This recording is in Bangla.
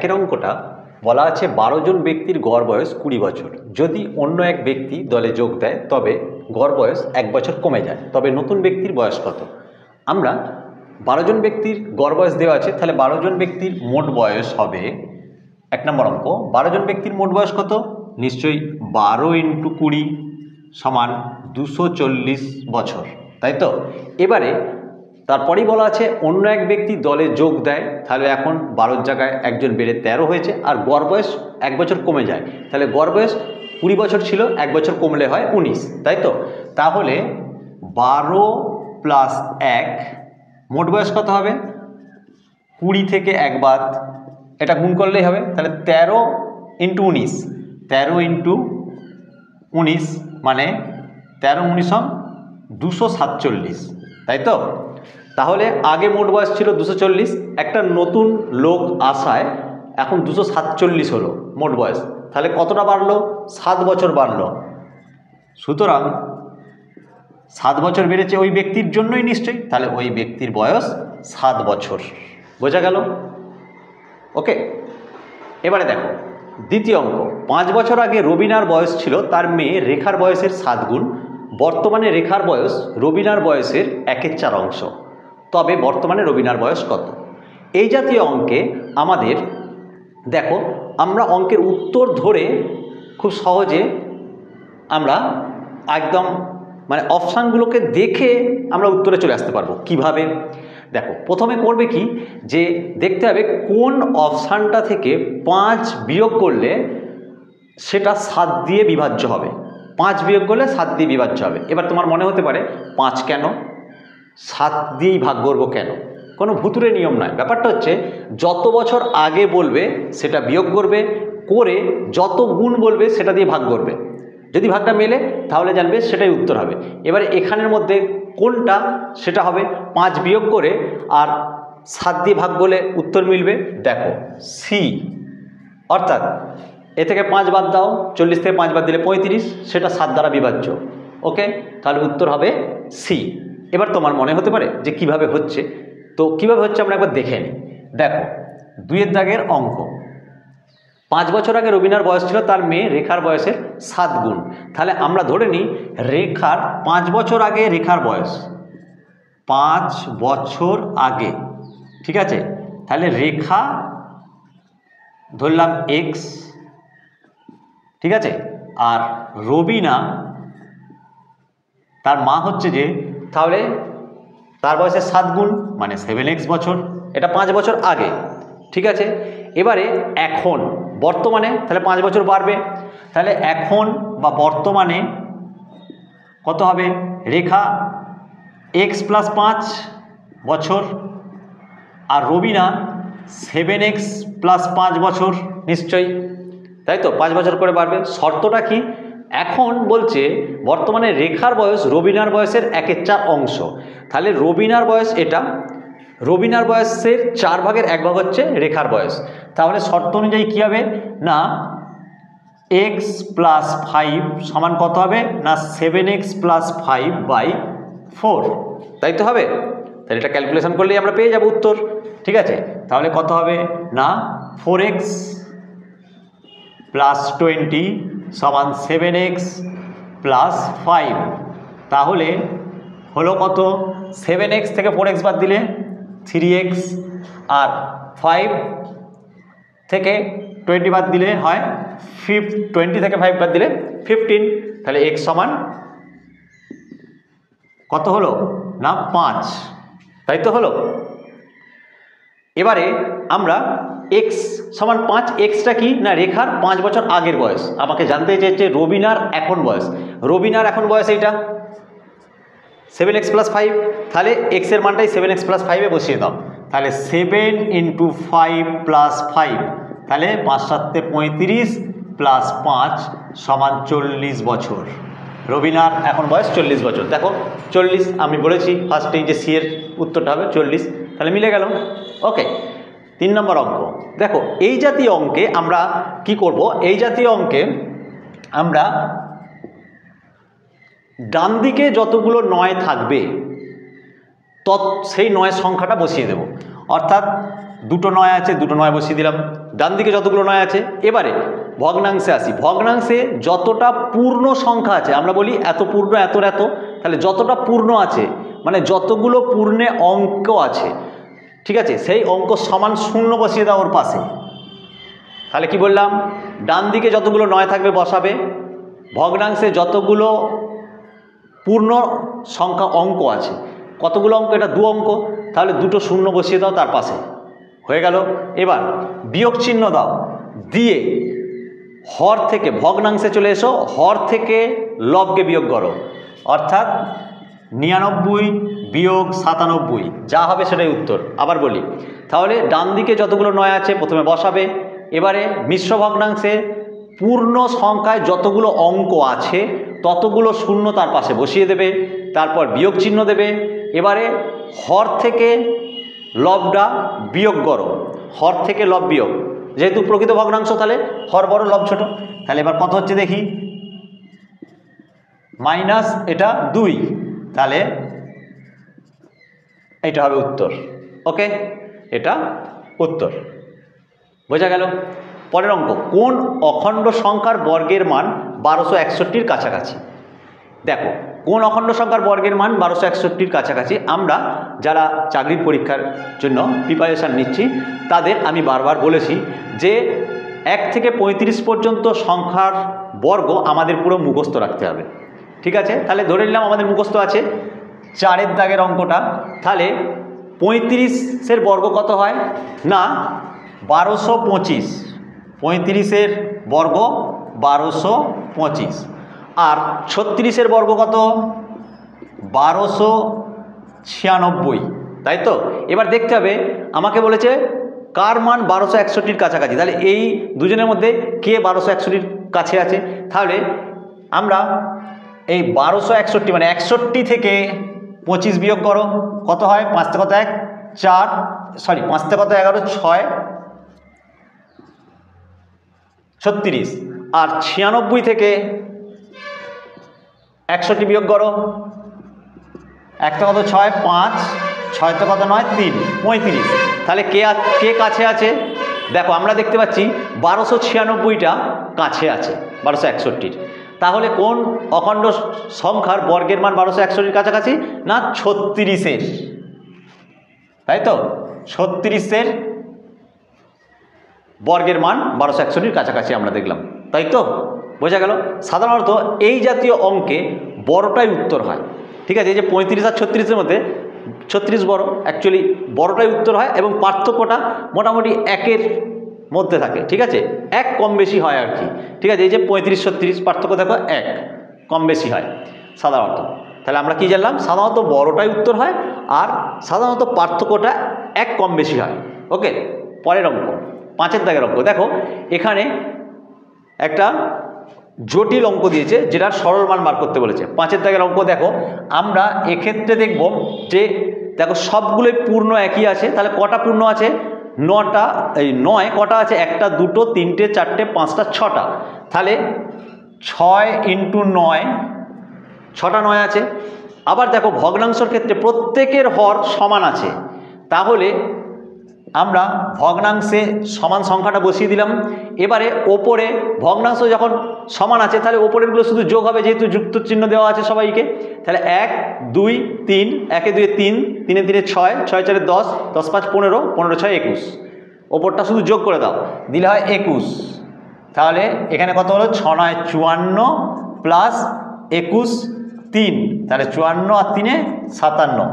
একের অঙ্কটা বলা আছে 12 জন ব্যক্তির গড় বয়স 20 বছর। যদি অন্য এক ব্যক্তি দলে যোগ দেয় তবে গড় বয়স 1 বছর কমে যায়, তবে নতুন ব্যক্তির বয়স কত? আমরা 12 জন ব্যক্তির গড় বয়স দেওয়া আছে, তাহলে 12 জন ব্যক্তির মোট বয়স হবে, 1 নম্বর অঙ্ক, 12 জন ব্যক্তির মোট বয়স কত? নিশ্চয়ই 12 × 20 সমান 240 বছর, তাই তো? এবারে তারপরেই বলা আছে অন্য এক ব্যক্তি দলে যোগ দেয়, তাহলে এখন 12 জায়গায় একজন বেড়ে 13 হয়েছে, আর গড় বয়স 1 বছর কমে যায়, তাহলে গড় বয়স 20 বছর ছিল, 1 বছর কমলে হয় 19, তাই তো? তাহলে 12 + 1 মোট বয়স কত হবে? 20 থেকে 1 বাদ, এটা গুণ করলেই হবে, তাহলে 13 × 19, 13 × 19 মানে 13 × 19 247, তাই তো? তাহলে আগে মোট বয়স ছিল 240, একটা নতুন লোক আসায় এখন 247 হলো মোট বয়স, তাহলে কতটা বাড়লো? 7 বছর বাড়লো। সুতরাং 7 বছর বেড়েছে ওই ব্যক্তির জন্যই নিশ্চয়ই, তাহলে ওই ব্যক্তির বয়স 7 বছর। বোঝা গেল? ওকে, এবারে দেখো দ্বিতীয় অঙ্ক। 5 বছর আগে রবিনার বয়স ছিল তার মেয়ে রেখার বয়সের 7 গুণ, বর্তমানে রেখার বয়স রবিনার বয়সের 1/4 অংশ, তবে বর্তমানে রবিনার বয়স কত? এই জাতীয় অঙ্কে আমাদের দেখো, আমরা অঙ্কের উত্তর ধরে খুব সহজে আমরা একদম মানে অপশানগুলোকে দেখে আমরা উত্তরে চলে আসতে পারবো। কিভাবে? দেখো, প্রথমে করবে কি, যে দেখতে হবে কোন অপশানটা থেকে 5 বিয়োগ করলে সেটা 7 দিয়ে বিভাজ্য হবে। 5 বিয়োগ করলে 7 দিয়ে বিভাজ্য হবে। এবার তোমার মনে হতে পারে 5 কেন, 7 দিয়েই ভাগ করবো কেন? কোনো ভুতুরে নিয়ম নয়, ব্যাপারটা হচ্ছে যত বছর আগে বলবে সেটা বিয়োগ করবে, করে যত গুণ বলবে সেটা দিয়ে ভাগ করবে। যদি ভাগটা মেলে তাহলে জানবে সেটাই উত্তর হবে। এবারে এখানের মধ্যে কোনটা সেটা হবে 5 বিয়োগ করে আর 7 দিয়ে ভাগ করলে উত্তর মিলবে। দেখো সি, অর্থাৎ এ থেকে 5 বাদ দাও, 40 থেকে 5 বাদ দিলে 35, সেটা 7 দ্বারা বিভাজ্য। ওকে, তাহলে উত্তর হবে সি। এবার তোমার মনে হতে পারে যে কিভাবে হচ্ছে, তো কিভাবে হচ্ছে আমরা একবার দেখে নিই। দেখো 2 দাগের অঙ্ক, 5 বছর আগে রবিনার বয়স ছিল তার মেয়ে রেখার বয়সের 7 গুণ, তাহলে আমরা ধরে নিই রেখার 5 বছর আগে রেখার বয়স 5 বছর আগে, ঠিক আছে? তাহলে রেখা ধরলাম এক্স, ঠিক আছে, আর রবিনা তার মা হচ্ছে যে, তাহলে তার বয়সের 7 গুণ মানে 7x বছর, এটা 5 বছর আগে, ঠিক আছে? এবারে এখন বর্তমানে, তাহলে 5 বছর বাড়বে, তাহলে এখন বা বর্তমানে কত হবে? রেখা x + 5 বছর আর রবিনা 7x + 5 বছর, নিশ্চয়ই, তাই তো? 5 বছর করে বাড়বে। শর্তটা কি? এখন বলছে বর্তমানে রেখার বয়স রবিনার বয়সের 1/4 অংশ, তাহলে রবিনার বয়স এটা, রবিনার বয়সের 4 ভাগের 1 ভাগ হচ্ছে রেখার বয়স, তাহলে শর্ত অনুযায়ী কী হবে না x + 5 সমান কত হবে না 7x + 5/4, তাই তো হবে? তাহলে এটা ক্যালকুলেশন করলেই আমরা পেয়ে যাব উত্তর, ঠিক আছে? তাহলে কত হবে না 4x + 20 সমান 7x + 5, তাহলে হলো কত? 7x থেকে 4x বাদ দিলে 3x, আর 5 থেকে 20 বাদ দিলে হয় 20 থেকে 5 বাদ দিলে 15, তাহলে x সমান কত হলো না 5, তাই তো হলো? এবারে আমরা x সমান 5, এক্সটা কি না রেখার 5 বছর আগের বয়স, আমাকে জানতে চেয়েছে রবিনার এখন বয়স, রবিনার এখন বয়স এইটা 7x + 5, তাহলে x এর মানটাই 7x + 5 এ বসিয়ে দাও, তাহলে 7 × 5 + 5, তাহলে 5 × 7 = 35 + 5 সমান 40 বছর। রবিনার এখন বয়স 40 বছর। দেখো 40, আমি বলেছি ফার্স্টেই যে সি এর উত্তরটা হবে 40, তাহলে মিলে গেল। ওকে, 3 নম্বর অঙ্ক। দেখো এই জাতীয় অঙ্কে আমরা কি করব, এই জাতীয় অঙ্কে আমরা ডান দিকে যতগুলো 9 থাকবে সেই 9 সংখ্যাটা বসিয়ে দেব, অর্থাৎ দুটো 9 আছে, দুটো 9 বসিয়ে দিলাম। ডান দিকে যতগুলো 9 আছে, এবারে ভগ্নাংশে আসি। ভগ্নাংশে যতটা পূর্ণ সংখ্যা আছে, আমরা বলি এত পূর্ণ এত এত, তাহলে যতটা পূর্ণ আছে মানে যতগুলো পূর্ণে অঙ্ক আছে, ঠিক আছে, সেই অঙ্ক সমান 0 বসিয়ে দাও ওর পাশে। তাহলে কি বললাম, ডান দিকে যতগুলো 9 থাকবে বসাবে, ভগ্নাংশে যতগুলো পূর্ণ সংখ্যা অঙ্ক আছে, কতগুলো অঙ্ক, এটা 2 অঙ্ক, তাহলে দুটো 0 বসিয়ে দাও তার পাশে, হয়ে গেল। এবার বিয়োগ চিহ্ন দাও, দিয়ে হর থেকে ভগ্নাংশে চলে এসো, হর থেকে লবকে বিয়োগ করো, অর্থাৎ 99 বিয়োগ 97, যা হবে সেটাই উত্তর। আবার বলি, তাহলে ডান দিকে যতগুলো 9 আছে প্রথমে বসাবে, এবারে মিশ্র ভগ্নাংশে পূর্ণ সংখ্যায় যতগুলো অঙ্ক আছে ততগুলো 0 তার পাশে বসিয়ে দেবে, তারপর বিয়োগ চিহ্ন দেবে। এবারে হর থেকে লবটা বিয়োগ করো, হর থেকে লব বিয়োগ, যেহেতু প্রকৃত ভগ্নাংশ তাহলে হর বড় লব ছোট। তাহলে এবার কত হচ্ছে দেখি, মাইনাস এটা 2, তাহলে এটা হবে উত্তর। ওকে, এটা উত্তর, বোঝা গেল। পরের অঙ্ক, কোন অখণ্ড সংখ্যার বর্গের মান 1261-র কাছাকাছি? দেখো, কোন অখণ্ড সংখ্যার বর্গের মান 1261-র কাছাকাছি, আমরা যারা চাকরির পরীক্ষার জন্য প্রিপারেশান নিচ্ছি তাদের আমি বারবার বলেছি যে 1 থেকে 35 পর্যন্ত সংখ্যার বর্গ আমাদের পুরো মুখস্থ রাখতে হবে, ঠিক আছে। তাহলে ধরে নিলাম আমাদের মুখস্থ আছে 4-এর দাগের অঙ্কটা, তাহলে 35-এর বর্গ কত হয় না 1225, 35-এর বর্গ 1225, আর 36-এর বর্গ কত 1296, তাই তো। এবার দেখতে হবে, আমাকে বলেছে কার মান 1261-র কাছাকাছি, তাহলে এই দুজনের মধ্যে কে 1261-র কাছে আছে। তাহলে আমরা এই 1261 মানে 61 থেকে 25 বিয়োগ করো, কত হয়, 5 তে কত 1 4, সরি 5 তে কত 11 6 36, আর 96 থেকে 61 বিয়োগ করো, 1 তে কত 6 5, 6 তে কত 9 3, 35। তাহলে কে কাছে আছে, দেখো আমরা দেখতে পাচ্ছি 1296টা কাছে আছে 1261-র। তাহলে কোন অখণ্ড সংখ্যার বর্গের মান 1261-র কাছাকাছি না 36-এর, তাই তো, 36-এর বর্গের মান 1261-র কাছাকাছি আমরা দেখলাম, তাই তো, বোঝা গেল। সাধারণত এই জাতীয় অঙ্কে বড়টাই উত্তর হয়, ঠিক আছে। এই যে 35 আর 36-এর মধ্যে 36 বড়, অ্যাকচুয়ালি বড়টাই উত্তর হয়, এবং পার্থক্যটা মোটামুটি 1-এর মধ্যে থাকে, ঠিক আছে, 1 কম বেশি হয় আর কি, ঠিক আছে। এই যে 35-36 পার্থক্য দেখো 1 কম বেশি হয় সাধারণত। তাহলে আমরা কি জানলাম, সাধারণত বড়টাই উত্তর হয় আর সাধারণত পার্থক্যটা 1 কম বেশি হয়। ওকে, পরের অঙ্ক, 5-এর দাগের অঙ্ক। দেখো এখানে একটা জটিল অঙ্ক দিয়েছে যেটার সরল মান বার করতে বলেছে। 5-এর দাগের অঙ্ক দেখো, আমরা এক্ষেত্রে দেখব যে দেখো সবগুলোই পূর্ণ একই আছে, তাহলে কটা পূর্ণ আছে 9টা, এই 9 কটা আছে 1টা 2টো 3টে 4টে 5টা 6টা, তাহলে 6 × 9, 6টা 9 আছে। আবার দেখো ভগ্নাংশের ক্ষেত্রে প্রত্যেকের হর সমান আছে, তাহলে আমরা ভগ্নাংশে সমান সংখ্যাটা বসিয়ে দিলাম। এবারে ওপরে ভগ্নাংশ যখন সমান আছে তাহলে ওপরেরগুলো শুধু যোগ হবে, যেহেতু যুক্ত চিহ্ন দেওয়া আছে সবাইকে। তাহলে 1 2 3, 1 2 3, 3 3 6, 6 4 10, 10 5 15, 15 6 21, ওপরটা শুধু যোগ করে দাও, দিলে হয় 21। তাহলে এখানে কত হলো 6 9 54 প্লাস 21 3, তাহলে 54 আর 3 57।